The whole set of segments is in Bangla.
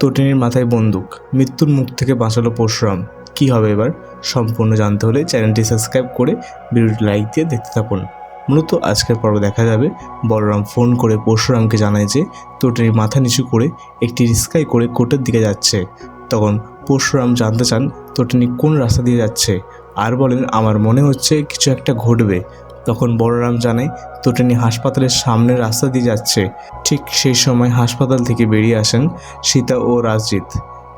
তটিনীর মাথায় বন্দুক, মৃত্যুর মুখ থেকে বাঁচালো পরশুরাম। কী হবে এবার? সম্পূর্ণ জানতে হলে চ্যানেলটি সাবস্ক্রাইব করে ভিডিওটি লাইক দিয়ে দেখতে থাকুন। মূলত আজকের পর্ব দেখা যাবে বলরাম ফোন করে পরশুরামকে জানায় যে তটিনীর মাথা নিচু করে একটি রিস্কায় করে কোর্টের দিকে যাচ্ছে। তখন পরশুরাম জানতে চান তটিনী কোন রাস্তা দিয়ে যাচ্ছে, আর বলেন আমার মনে হচ্ছে কিছু একটা ঘটবে। তখন বলরাম জানায় তটিনী হাসপাতালের সামনের রাস্তা দিয়ে যাচ্ছে। ঠিক সেই সময় হাসপাতাল থেকে বেরিয়ে আসেন সীতা ও রাজজিৎ।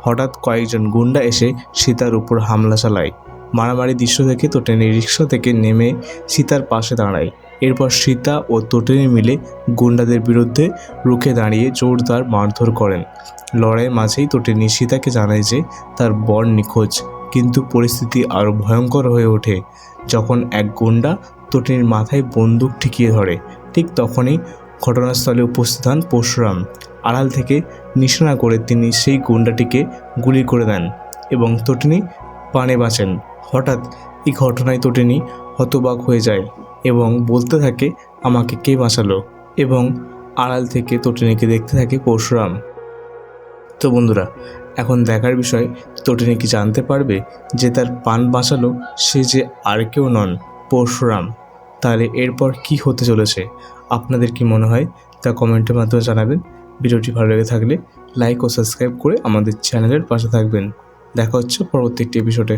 হঠাৎ কয়েকজন গুন্ডা এসে সীতার উপর হামলা চালায়। মারামারি দৃশ্য দেখে তটিনী রিক্সা থেকে নেমে সীতার পাশে দাঁড়ায়। এরপর সীতা ও তটিনী মিলে গুন্ডাদের বিরুদ্ধে রুখে দাঁড়িয়ে জোরদার মারধর করেন। লড়াইয়ের মাঝেই তটিনী সীতাকে জানায় যে তার বর নিখোঁজ। কিন্তু পরিস্থিতি আরও ভয়ঙ্কর হয়ে ওঠে যখন এক গুন্ডা তটিনীর মাথায় বন্দুক ঠেকিয়ে ধরে। ঠিক তখনই ঘটনাস্থলে উপস্থিত হন পরশুরাম। আড়াল থেকে নিশানা করে তিনি সেই গুন্ডাটিকে গুলি করে দেন এবং তটিনী প্রাণে বাঁচেন। হঠাৎ এই ঘটনায় তটিনী হতবাক হয়ে যায় এবং বলতে থাকে আমাকে কে বাঁচালো, এবং আড়াল থেকে তটিনীকে দেখতে থাকে পরশুরাম। তো বন্ধুরা, এখন দেখার বিষয় তটিনী কি জানতে পারবে যে তার প্রাণ বাঁচালো সে যে আর কেউ নন, পরশুরাম। তাহলে এরপর কি হতে চলেছে আপনাদের কি মনে হয় তা কমেন্টের মাধ্যমে জানাবেন। ভিডিওটি ভালো লেগে থাকলে লাইক ও সাবস্ক্রাইব করে আমাদের চ্যানেলের পাশে থাকবেন। দেখা হচ্ছে পরবর্তী একটি এপিসোডে।